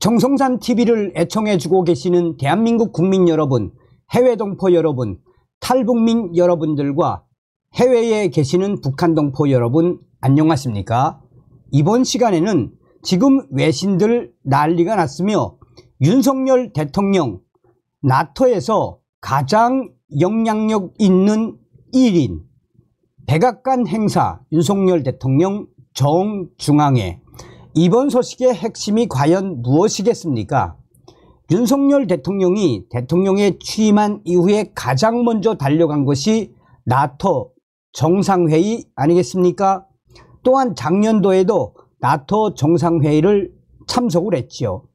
정성산 TV를 애청해주고 계시는 대한민국 국민 여러분, 해외 동포 여러분, 탈북민 여러분들과 해외에 계시는 북한 동포 여러분 안녕하십니까? 이번 시간에는 지금 외신들 난리가 났으며 윤석열 대통령 나토에서 가장 영향력 있는 1인 백악관 행사 윤석열 대통령 정중앙회, 이번 소식의 핵심이 과연 무엇이겠습니까? 윤석열 대통령이 대통령에 취임한 이후에 가장 먼저 달려간 것이 나토 정상회의 아니겠습니까? 또한 작년도에도 나토 정상회의를 참석을 했지요.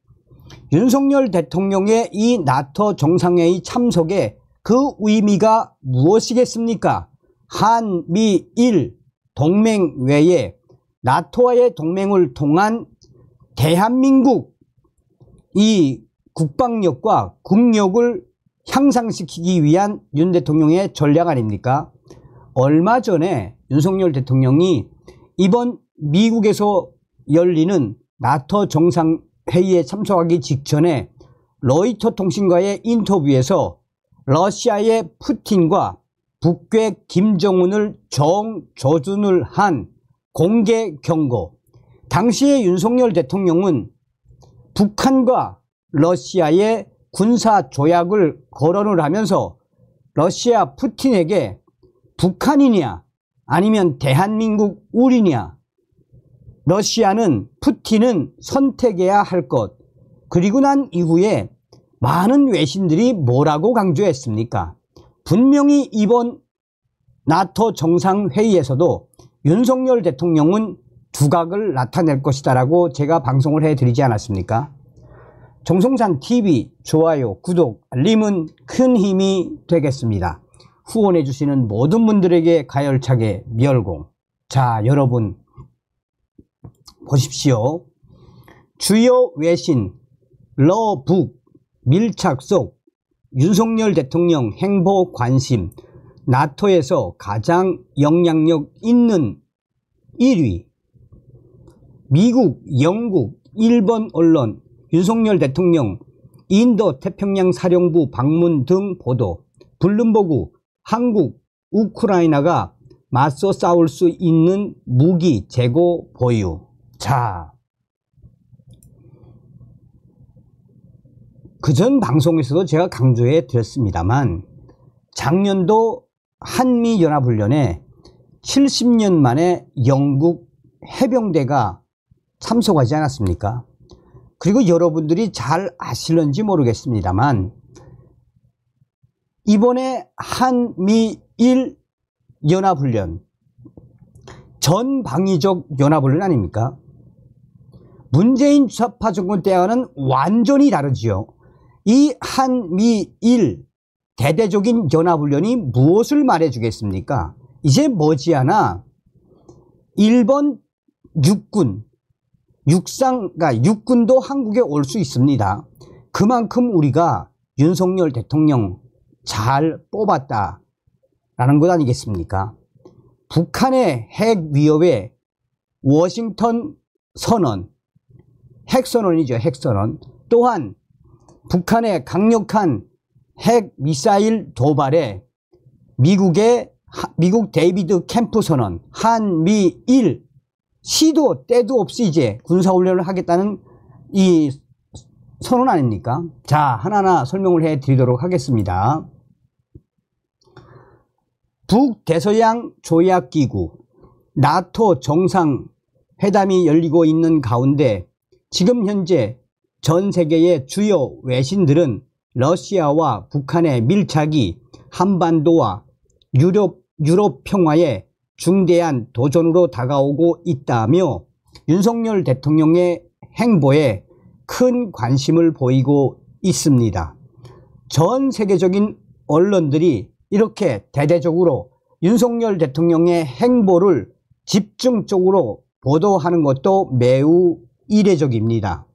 윤석열 대통령의 이 나토 정상회의 참석의 그 의미가 무엇이겠습니까? 한미일 동맹 외에 나토와의 동맹을 통한 대한민국 이 국방력과 국력을 향상시키기 위한 윤 대통령의 전략 아닙니까? 얼마 전에 윤석열 대통령이 이번 미국에서 열리는 나토 정상회의에 참석하기 직전에 로이터 통신과의 인터뷰에서 러시아의 푸틴과 북괴 김정은을 정조준을 한 공개 경고. 당시에 윤석열 대통령은 북한과 러시아의 군사 조약을 거론을 하면서 러시아 푸틴에게 북한이냐 아니면 대한민국 우리냐, 러시아는 푸틴은 선택해야 할 것, 그리고 난 이후에 많은 외신들이 뭐라고 강조했습니까? 분명히 이번 나토 정상회의에서도 윤석열 대통령은 두각을 나타낼 것이다 라고 제가 방송을 해드리지 않았습니까? 정성산 TV 좋아요, 구독, 알림은 큰 힘이 되겠습니다. 후원해 주시는 모든 분들에게 가열차게 멸공. 자, 여러분 보십시오. 주요 외신 러북 밀착 속 윤석열 대통령 행보 관심, 나토에서 가장 영향력 있는 1위, 미국, 영국, 일본 언론, 윤석열 대통령 인도 태평양 사령부 방문 등 보도, 블룸버그, 한국, 우크라이나가 맞서 싸울 수 있는 무기 재고 보유. 자, 그전 방송에서도 제가 강조해 드렸습니다만 작년도 한미연합훈련에 70년 만에 영국 해병대가 참석하지 않았습니까? 그리고 여러분들이 잘 아실런지 모르겠습니다만 이번에 한미일 연합훈련, 전방위적 연합훈련 아닙니까? 문재인 주사파 정권 때와는 완전히 다르지요. 이 한미일 대대적인 연합훈련이 무엇을 말해주겠습니까? 이제 머지않아 일본 육군, 그러니까 육군도 한국에 올 수 있습니다. 그만큼 우리가 윤석열 대통령 잘 뽑았다라는 것 아니겠습니까? 북한의 핵 위협에 워싱턴 선언, 핵선언이죠. 핵선언. 또한 북한의 강력한 핵 미사일 도발에 미국 데이비드 캠프 선언, 한미일 시도 때도 없이 이제 군사훈련을 하겠다는 이 선언 아닙니까? 자, 하나하나 설명을 해 드리도록 하겠습니다. 북대서양 조약기구 나토 정상회담이 열리고 있는 가운데 지금 현재 전 세계의 주요 외신들은 러시아와 북한의 밀착이 한반도와 유럽 평화에 중대한 도전으로 다가오고 있다며 윤석열 대통령의 행보에 큰 관심을 보이고 있습니다. 전 세계적인 언론들이 이렇게 대대적으로 윤석열 대통령의 행보를 집중적으로 보도하는 것도 매우 이례적입니다.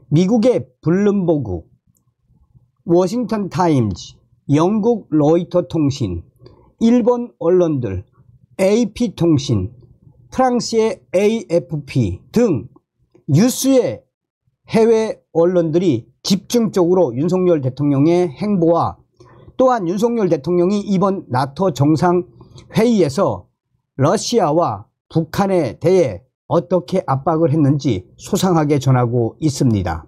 미국의 블룸버그, 워싱턴 타임즈, 영국 로이터 통신, 일본 언론들, AP통신, 프랑스의 AFP 등 유수의 해외 언론들이 집중적으로 윤석열 대통령의 행보와 또한 윤석열 대통령이 이번 나토 정상회의에서 러시아와 북한에 대해 어떻게 압박을 했는지 소상하게 전하고 있습니다.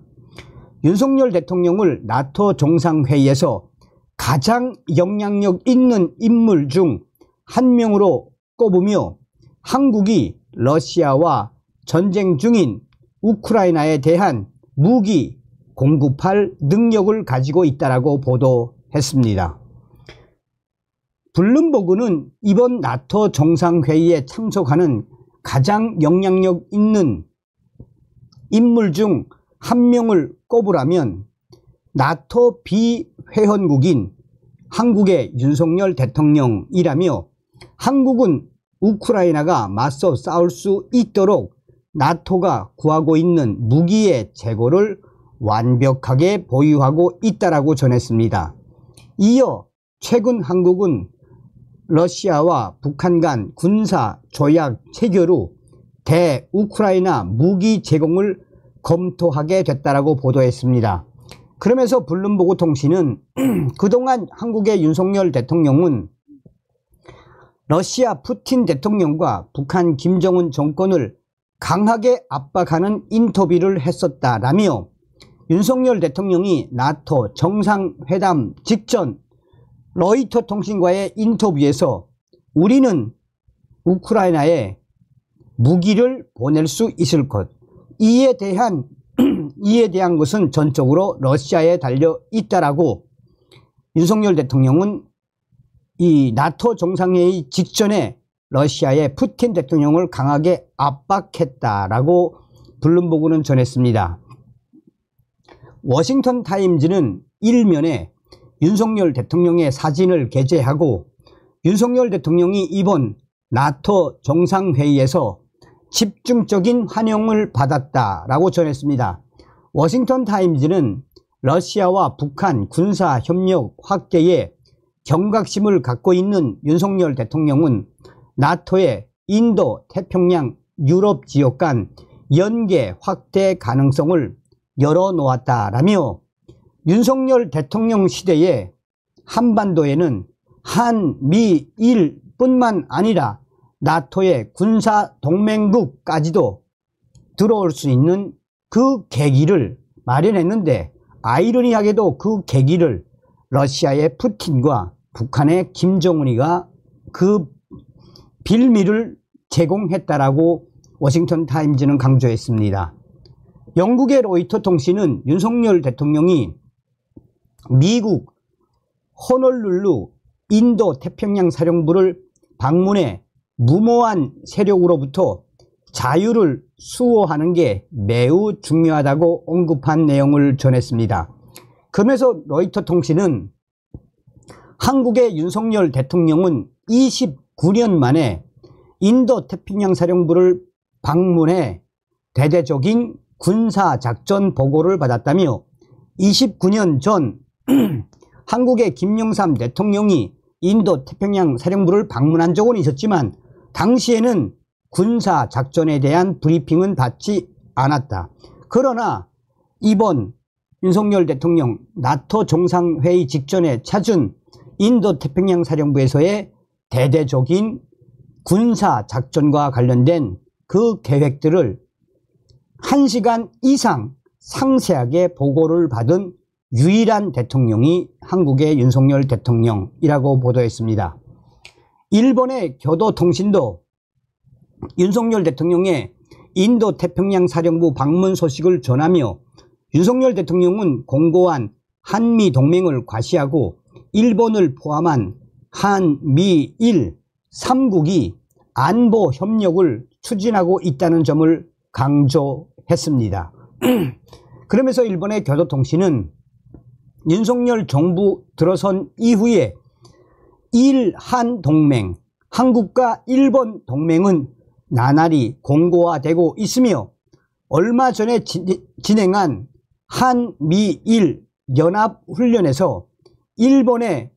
윤석열 대통령을 나토 정상회의에서 가장 영향력 있는 인물 중 한 명으로 꼽으며 한국이 러시아와 전쟁 중인 우크라이나에 대한 무기 공급할 능력을 가지고 있다고 보도했습니다. 블룸버그는 이번 나토 정상회의에 참석하는 가장 영향력 있는 인물 중 한 명을 꼽으라면 나토 비회원국인 한국의 윤석열 대통령이라며 한국은 우크라이나가 맞서 싸울 수 있도록 나토가 구하고 있는 무기의 재고를 완벽하게 보유하고 있다고 전했습니다. 이어 최근 한국은 러시아와 북한 간 군사 조약 체결 후 대우크라이나 무기 제공을 검토하게 됐다고 보도했습니다. 그러면서 블룸버그 통신은 그동안 한국의 윤석열 대통령은 러시아 푸틴 대통령과 북한 김정은 정권을 강하게 압박하는 인터뷰를 했었다라며 윤석열 대통령이 나토 정상회담 직전 로이터 통신과의 인터뷰에서 우리는 우크라이나에 무기를 보낼 수 있을 것, 이에 대한 것은 전적으로 러시아에 달려 있다라고 윤석열 대통령은 이 나토 정상회의 직전에 러시아의 푸틴 대통령을 강하게 압박했다라고 블룸버그는 전했습니다. 워싱턴 타임즈는 일면에 윤석열 대통령의 사진을 게재하고 윤석열 대통령이 이번 나토 정상회의에서 집중적인 환영을 받았다라고 전했습니다. 워싱턴 타임즈는 러시아와 북한 군사협력 확대에 경각심을 갖고 있는 윤석열 대통령은 나토의 인도, 태평양, 유럽 지역 간 연계 확대 가능성을 열어놓았다라며 윤석열 대통령 시대에 한반도에는 한미일 뿐만 아니라 나토의 군사동맹국까지도 들어올 수 있는 그 계기를 마련했는데 아이러니하게도 그 계기를 러시아의 푸틴과 북한의 김정은이가 그 빌미를 제공했다라고 워싱턴 타임즈는 강조했습니다. 영국의 로이터 통신은 윤석열 대통령이 미국 호놀룰루 인도 태평양 사령부를 방문해 무모한 세력으로부터 자유를 수호하는 게 매우 중요하다고 언급한 내용을 전했습니다. 그러면서 로이터 통신은 한국의 윤석열 대통령은 29년 만에 인도 태평양 사령부를 방문해 대대적인 군사작전 보고를 받았다며 29년 전 한국의 김영삼 대통령이 인도 태평양 사령부를 방문한 적은 있었지만 당시에는 군사작전에 대한 브리핑은 받지 않았다. 그러나 이번 윤석열 대통령 나토 정상회의 직전에 찾은 인도 태평양 사령부에서의 대대적인 군사작전과 관련된 그 계획들을 1시간 이상 상세하게 보고를 받은 유일한 대통령이 한국의 윤석열 대통령이라고 보도했습니다. 일본의 교도통신도 윤석열 대통령의 인도 태평양 사령부 방문 소식을 전하며 윤석열 대통령은 공고한 한미 동맹을 과시하고 일본을 포함한 한미일 3국이 안보 협력을 추진하고 있다는 점을 강조했습니다. 그러면서 일본의 교도통신은 윤석열 정부 들어선 이후에 일한 동맹, 한국과 일본 동맹은 나날이 공고화되고 있으며 얼마 전에 진행한 한미일 연합훈련에서 일본의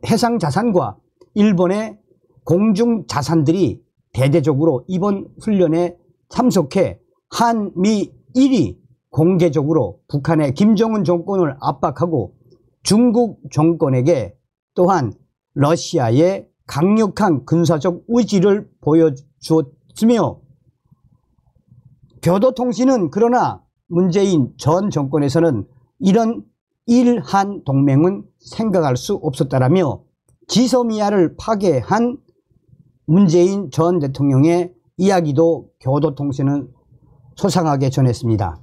해상자산과 일본의 공중자산들이 대대적으로 이번 훈련에 참석해 한미일이 공개적으로 북한의 김정은 정권을 압박하고 중국 정권에게 또한 러시아의 강력한 군사적 의지를 보여주었으며, 교도통신은 그러나 문재인 전 정권에서는 이런 일한 동맹은 생각할 수 없었다라며 지소미아를 파괴한 문재인 전 대통령의 이야기도 교도통신은 소상하게 전했습니다.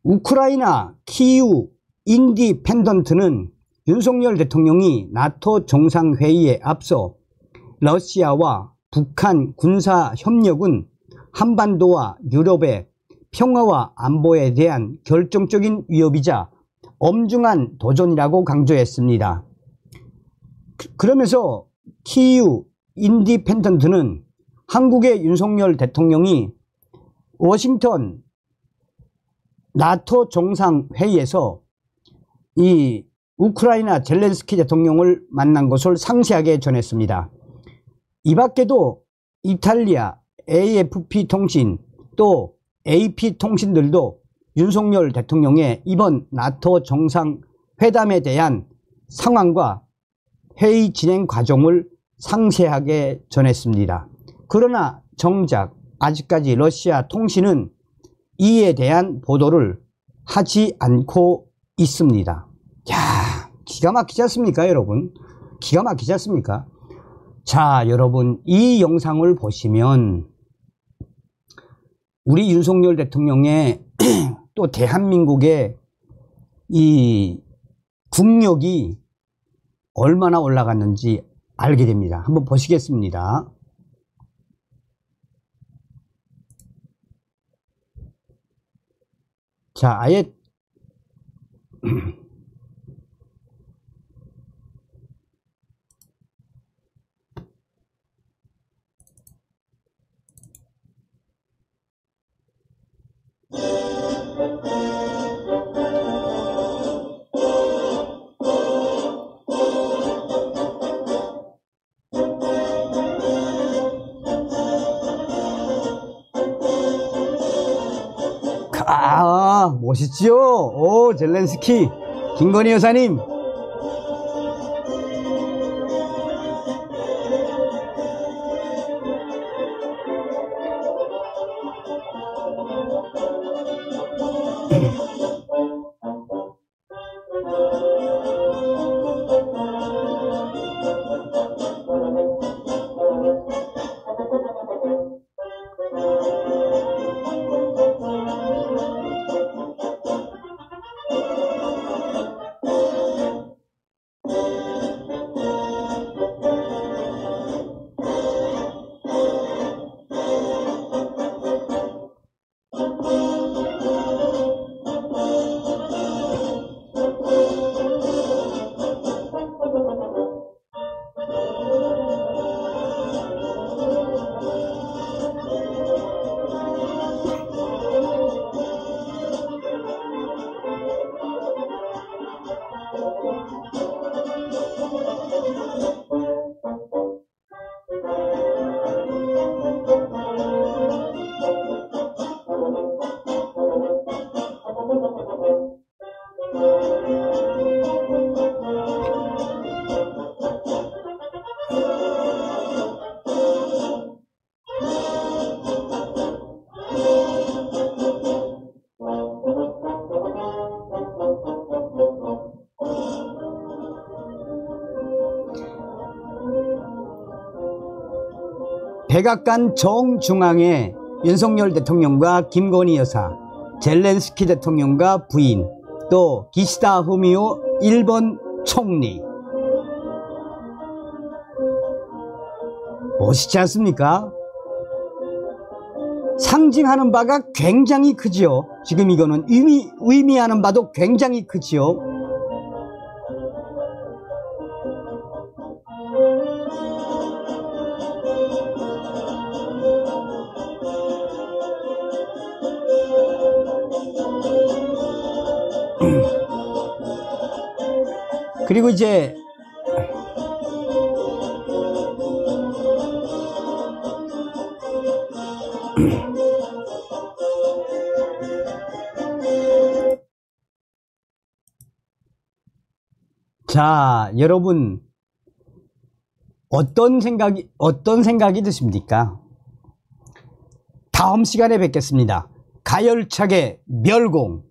우크라이나 키이우 인디펜던트는 윤석열 대통령이 나토 정상회의에 앞서 러시아와 북한 군사협력은 한반도와 유럽의 평화와 안보에 대한 결정적인 위협이자 엄중한 도전이라고 강조했습니다. 그러면서 키이우 인디펜던트는 한국의 윤석열 대통령이 워싱턴 나토 정상회의에서 이 우크라이나 젤렌스키 대통령을 만난 것을 상세하게 전했습니다. 이 밖에도 이탈리아 AFP 통신 또 AP 통신들도 윤석열 대통령의 이번 나토 정상회담에 대한 상황과 회의 진행 과정을 상세하게 전했습니다. 그러나 정작 아직까지 러시아 통신은 이에 대한 보도를 하지 않고 있습니다. 야, 기가 막히지 않습니까, 여러분? 기가 막히지 않습니까? 자, 여러분, 이 영상을 보시면 우리 윤석열 대통령의 또 대한민국의 이 국력이 얼마나 올라갔는지 알게 됩니다. 한번 보시겠습니다. 자, 아예 멋있지요? 오, 젤렌스키 김건희 여사님. 백악관 정중앙에 윤석열 대통령과 김건희 여사, 젤렌스키 대통령과 부인, 또 기시다 후미오 일본 총리. 멋있지 않습니까? 상징하는 바가 굉장히 크지요. 지금 이거는 의미하는 바도 굉장히 크지요. 그리고 이제 자, 여러분 어떤 생각이 드십니까? 다음 시간에 뵙겠습니다. 가열차게 멸공.